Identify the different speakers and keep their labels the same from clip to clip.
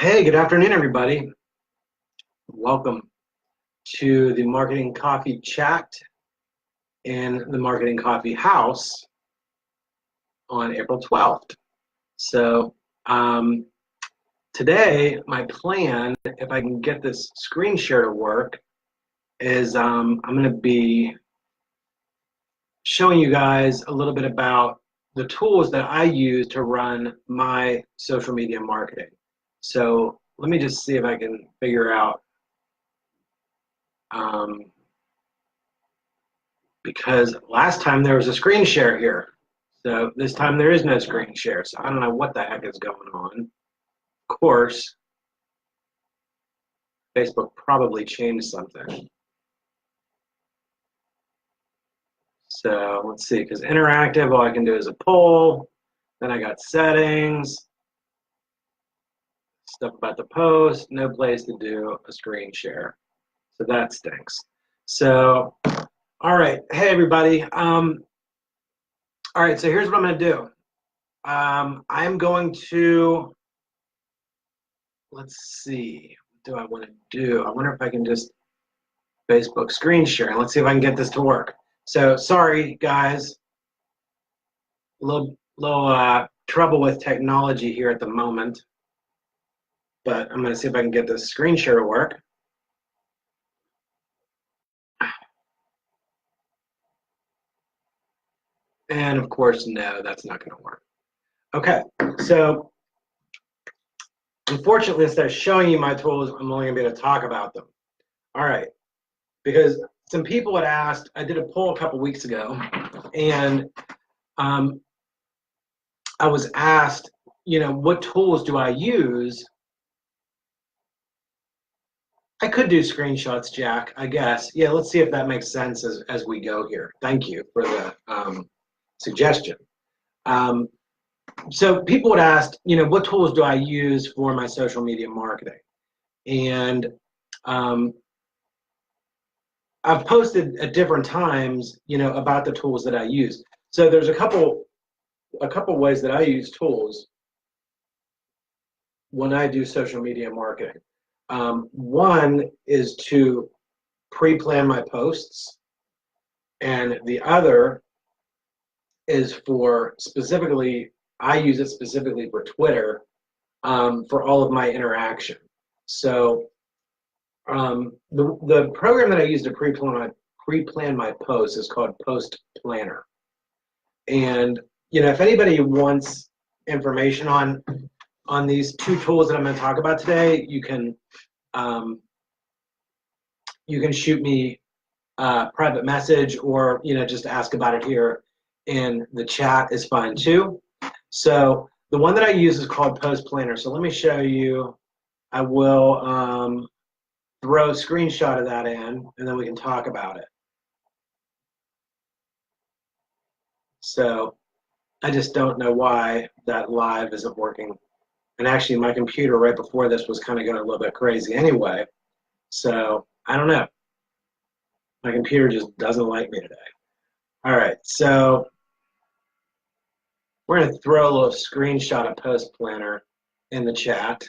Speaker 1: Hey, good afternoon, everybody. Welcome to the Marketing Coffee Chat in the Marketing Coffee House on April 12th. So, today, my plan, if I can get this screen share to work, is I'm going to be showing you guys a little bit about the tools that I use to run my social media marketing. So, let me just see if I can figure out. Because last time there was a screen share here. So this time there is no screen share. So I don't know what the heck is going on. Of course, Facebook probably changed something. So let's see, because interactive, all I can do is a poll. Then I got settings, stuff about the post, no place to do a screen share. So that stinks. So, all right. Hey, everybody. All right, so here's what I'm going to do. I'm going to, let's see, what do I want to do? I wonder if I can just Facebook screen share. Let's see if I can get this to work. So sorry, guys, a little trouble with technology here at the moment, but I'm going to see if I can get this screen share to work. And of course, no, that's not going to work. Okay, so unfortunately, instead of showing you my tools, I'm only going to be able to talk about them. All right, because some people had asked, I did a poll a couple weeks ago, and I was asked, what tools do I use? I could do screenshots, Jack, I guess. Yeah, let's see if that makes sense as we go here. Thank you for the suggestion. So people would ask, what tools do I use for my social media marketing? And I've posted at different times, about the tools that I use. So there's a couple ways that I use tools when I do social media marketing. One is to pre-plan my posts, and the other is for specifically, I use it specifically for Twitter, for all of my interaction. So the program that I use to pre-plan my posts is called Post Planner. And if anybody wants information on these two tools that I'm going to talk about today, you can shoot me a private message, or just ask about it here in the chat is fine too. So the one that I use is called Post Planner. So let me show you. I will throw a screenshot of that in, and then we can talk about it. So I just don't know why that live isn't working. And actually, my computer right before this was kind of going a little bit crazy anyway. So I don't know. My computer just doesn't like me today. All right, so we're going to throw a little screenshot of Post Planner in the chat.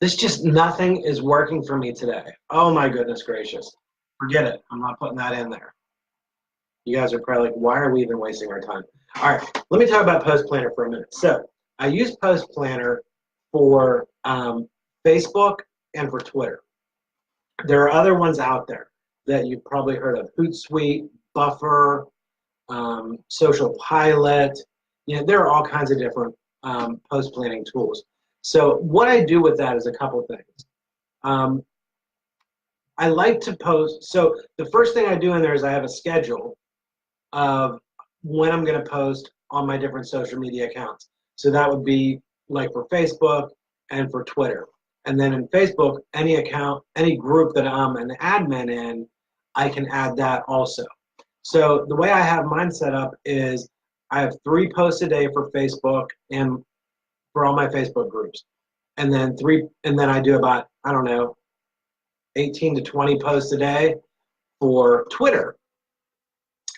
Speaker 1: This just nothing is working for me today. Oh my goodness gracious. Forget it. I'm not putting that in there. You guys are probably like, why are we even wasting our time? All right, let me talk about Post Planner for a minute. So I use Post Planner for Facebook and for Twitter. There are other ones out there that you've probably heard of: Hootsuite, Buffer, Social Pilot. There are all kinds of different post planning tools. So what I do with that is a couple things. I like to post. So the first thing I do in there is I have a schedule of when I'm going to post on my different social media accounts. So that would be like for Facebook and for Twitter. And then in Facebook, any account, any group that I'm an admin in, I can add that also. So the way I have mine set up is I have 3 posts a day for Facebook and for all my Facebook groups. And then I do about, I don't know, 18 to 20 posts a day for Twitter.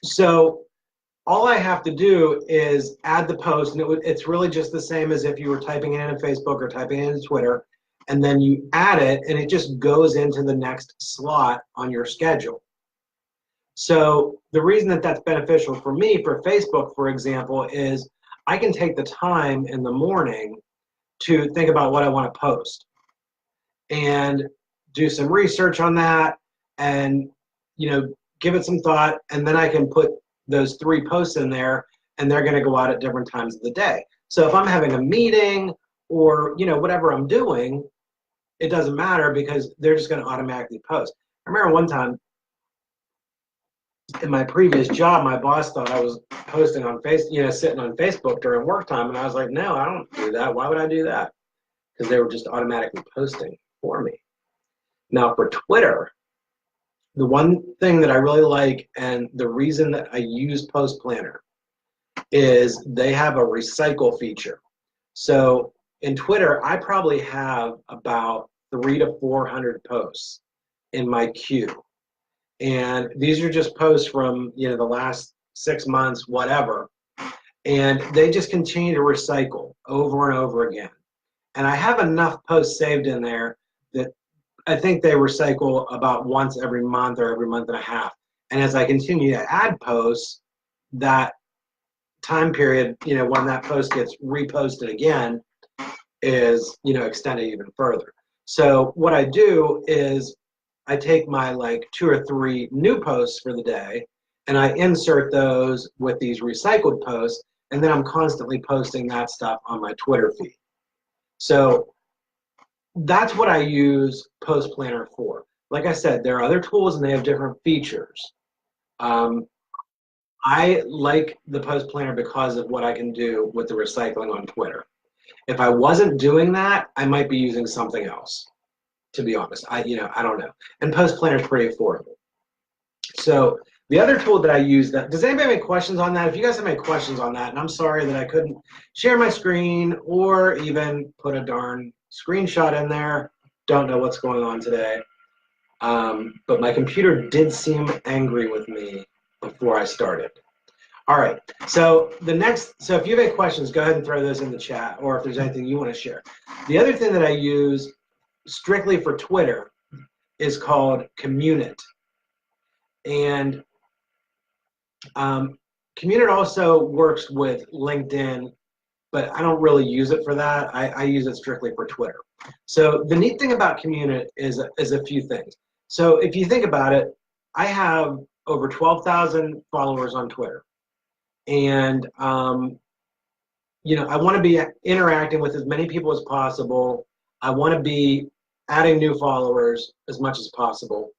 Speaker 1: So all I have to do is add the post, and it's really just the same as if you were typing it in Facebook or typing it in Twitter, and then you add it, and it just goes into the next slot on your schedule. So the reason that that's beneficial for me, for Facebook, for example, is I can take the time in the morning to think about what I want to post and do some research on that, and give it some thought, and then I can put those 3 posts in there, and they're going to go out at different times of the day. So if I'm having a meeting or whatever I'm doing, it doesn't matter because they're just going to automatically post. I remember one time in my previous job, my boss thought I was posting on sitting on Facebook during work time, and I was like, no, I don't do that. Why would I do that? Because they were just automatically posting for me. Now for Twitter, the one thing that I really like, and the reason that I use Post Planner, is they have a recycle feature. So in Twitter, I probably have about 300 to 400 posts in my queue. And these are just posts from the last 6 months, whatever. And they just continue to recycle over and over again. And I have enough posts saved in there that I think they recycle about once every month or every month and a half. And as I continue to add posts, that time period, when that post gets reposted again, is extended even further. So what I do is I take my 2 or 3 new posts for the day, and I insert those with these recycled posts, and then I'm constantly posting that stuff on my Twitter feed. So that's what I use Post Planner for. Like I said, there are other tools and they have different features. I like the Post Planner because of what I can do with the recycling on Twitter. If I wasn't doing that, I might be using something else, to be honest. I don't know. And Post Planner is pretty affordable. So the other tool that I use, does anybody have any questions on that? If you guys have any questions on that, and I'm sorry that I couldn't share my screen or even put a darn screenshot in there. Don't know what's going on today. But my computer did seem angry with me before I started. All right, so if you have any questions, go ahead and throw those in the chat, or if there's anything you want to share. The other thing that I use strictly for Twitter is called Communit. And Communit also works with LinkedIn, but I don't really use it for that. I use it strictly for Twitter. So the neat thing about Communit is a few things. So if you think about it, I have over 12,000 followers on Twitter. And, I want to be interacting with as many people as possible. I want to be adding new followers as much as possible.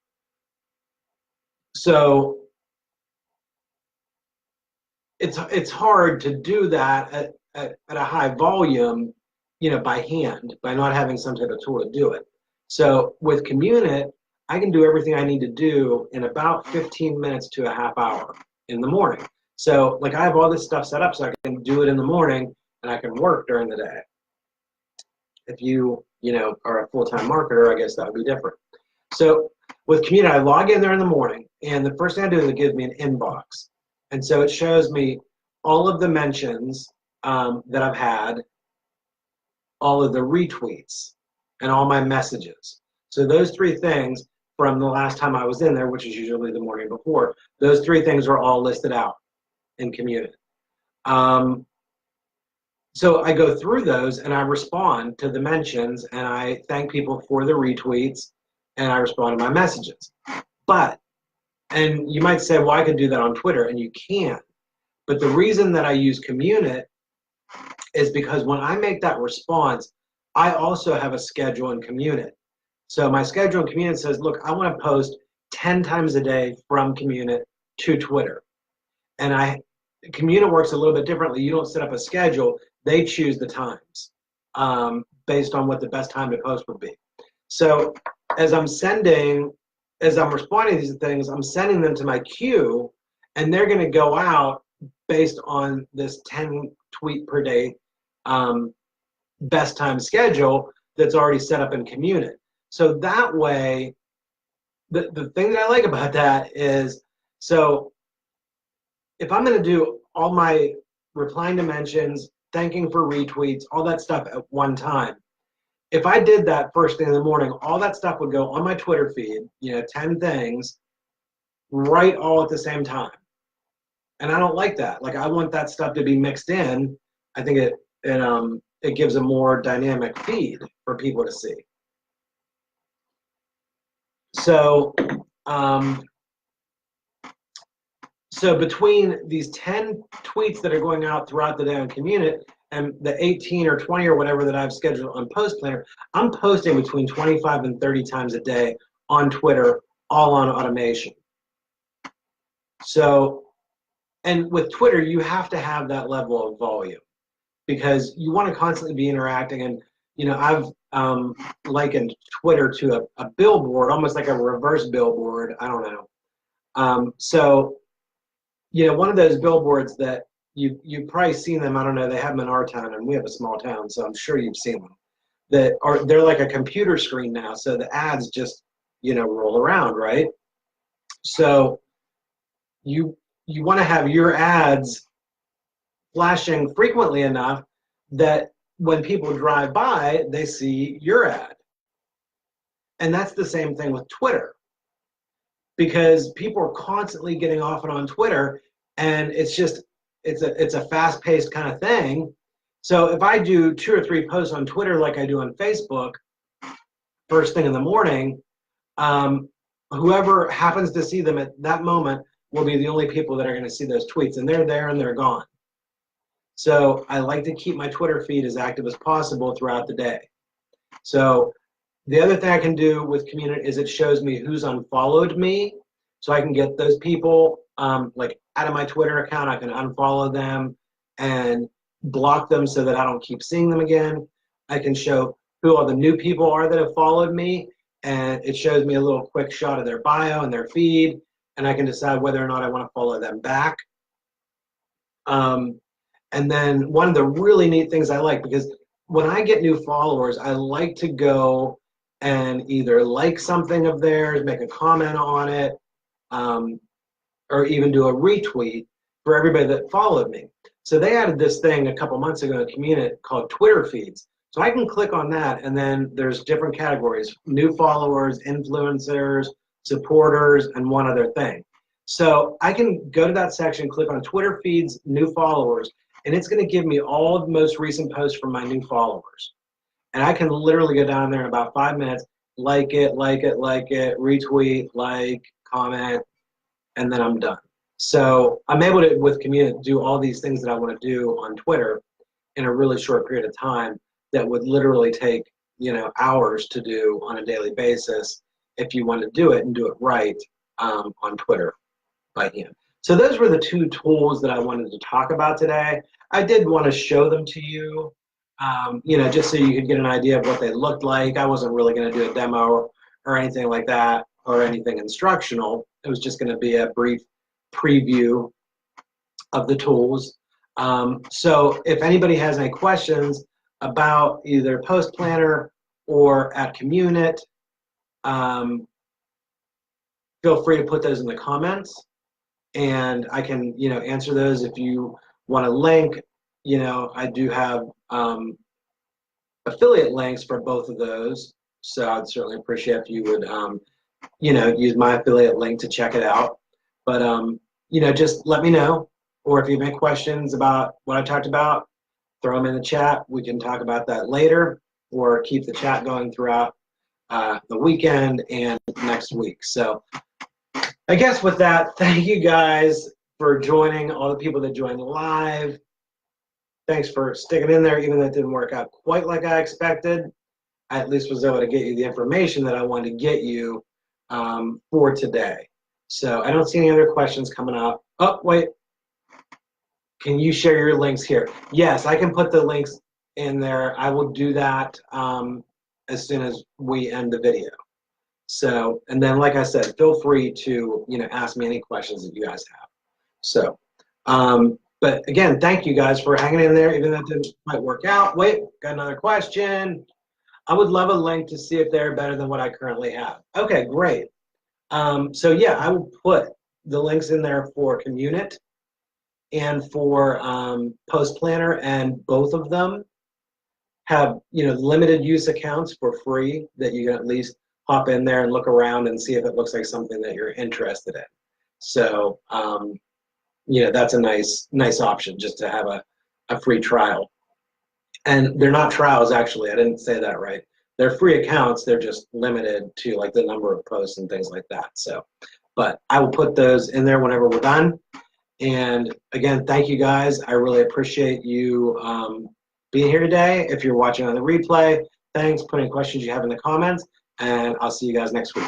Speaker 1: So it's hard to do that at a high volume, by hand, by not having some type of tool to do it. So with Communit, I can do everything I need to do in about 15 minutes to a half hour in the morning. So I have all this stuff set up so I can do it in the morning and I can work during the day. If you are a full-time marketer, I guess that would be different. So with Communit, I log in there in the morning, and the first thing I do is it gives me an inbox. And so it shows me all of the mentions that I've had, all of the retweets, and all my messages. So those 3 things from the last time I was in there, which is usually the morning before, those 3 things are all listed out in Communit. So I go through those and I respond to the mentions and I thank people for the retweets and I respond to my messages. And you might say, well, I can do that on Twitter, and you can. But the reason that I use Communit is because when I make that response, I also have a schedule in Communit. So my schedule in Communit says, look, I want to post 10 times a day from Communit to Twitter. And Communit works a little bit differently. You don't set up a schedule. They choose the times based on what the best time to post would be. So as I'm responding to these things, I'm sending them to my queue, and they're going to go out based on this 10 tweet per day best time schedule that's already set up in Communit. So that way, the thing that I like about that is, so if I'm going to do all my replying to mentions, thanking for retweets, all that stuff at one time, if I did that first thing in the morning, all that stuff would go on my Twitter feed, 10 things, right all at the same time. And I don't like that. Like, I want that stuff to be mixed in. I think it gives a more dynamic feed for people to see. So, so between these 10 tweets that are going out throughout the day on Community and the 18 or 20 or whatever that I've scheduled on Post Planner, I'm posting between 25 and 30 times a day on Twitter, all on automation. So, and with Twitter, you have to have that level of volume because you want to constantly be interacting. And, I've likened Twitter to a billboard, almost like a reverse billboard. I don't know. So, one of those billboards that you've probably seen them. I don't know. They have them in our town, and we have a small town, so I'm sure you've seen them. They're like a computer screen now, so the ads just roll around, right? So you want to have your ads flashing frequently enough that when people drive by, they see your ad. And that's the same thing with Twitter, because people are constantly getting off and on Twitter, and it's a fast-paced kind of thing. So if I do 2 or 3 posts on Twitter like I do on Facebook first thing in the morning, whoever happens to see them at that moment will be the only people that are going to see those tweets, and they're there and they're gone. So I like to keep my Twitter feed as active as possible throughout the day. So the other thing I can do with Community is it shows me who's unfollowed me, so I can get those people like out of my Twitter account. I can unfollow them and block them so that I don't keep seeing them again. I can show who all the new people are that have followed me, and it shows me a little quick shot of their bio and their feed, and I can decide whether or not I want to follow them back. And then one of the really neat things I like, because when I get new followers, I like to go and either like something of theirs, make a comment on it, or even do a retweet for everybody that followed me. So they added this thing a couple months ago in Community called Twitter feeds. So I can click on that, and then there's different categories: new followers, influencers, supporters, and one other thing. So I can go to that section, click on Twitter feeds, new followers, and it's going to give me all the most recent posts from my new followers. And I can literally go down there in about 5 minutes, like it, retweet, comment, and then I'm done. So I'm able to, with Community, do all these things that I want to do on Twitter in a really short period of time that would literally take, hours to do on a daily basis if you want to do it and do it right on Twitter by hand. So those were the 2 tools that I wanted to talk about today. I did want to show them to you, just so you could get an idea of what they looked like. I wasn't really going to do a demo or anything like that or anything instructional. It was just going to be a brief preview of the tools. So if anybody has any questions about either Post Planner or at Community, feel free to put those in the comments, and I can answer those. If you want a link, I do have affiliate links for both of those, so I'd certainly appreciate if you would use my affiliate link to check it out. But just let me know, or if you have any questions about what I talked about, throw them in the chat. We can talk about that later, or keep the chat going throughout the weekend and next week. So I guess with that, thank you guys for joining, all the people that joined live. Thanks for sticking in there, even though it didn't work out quite like I expected. I at least was able to get you the information that I wanted to get you for today. So I don't see any other questions coming up. Oh, wait. Can you share your links here? Yes, I can put the links in there. I will do that as soon as we end the video. So, and then like I said, feel free to ask me any questions that you guys have. So, but again, thank you guys for hanging in there, even though it didn't quite work out. Wait, got another question. I would love a link to see if they're better than what I currently have. Okay, great. So yeah, I will put the links in there for Communit and for Post Planner, and both of them have limited use accounts for free that you can at least hop in there and look around and see if it looks like something that you're interested in. So that's a nice option just to have a free trial. And they're not trials, actually. I didn't say that right. They're free accounts. They're just limited to like the number of posts and things like that. So, but I will put those in there whenever we're done. And again, thank you guys. I really appreciate you being here today. If you're watching on the replay, thanks. Put any questions you have in the comments, and I'll see you guys next week.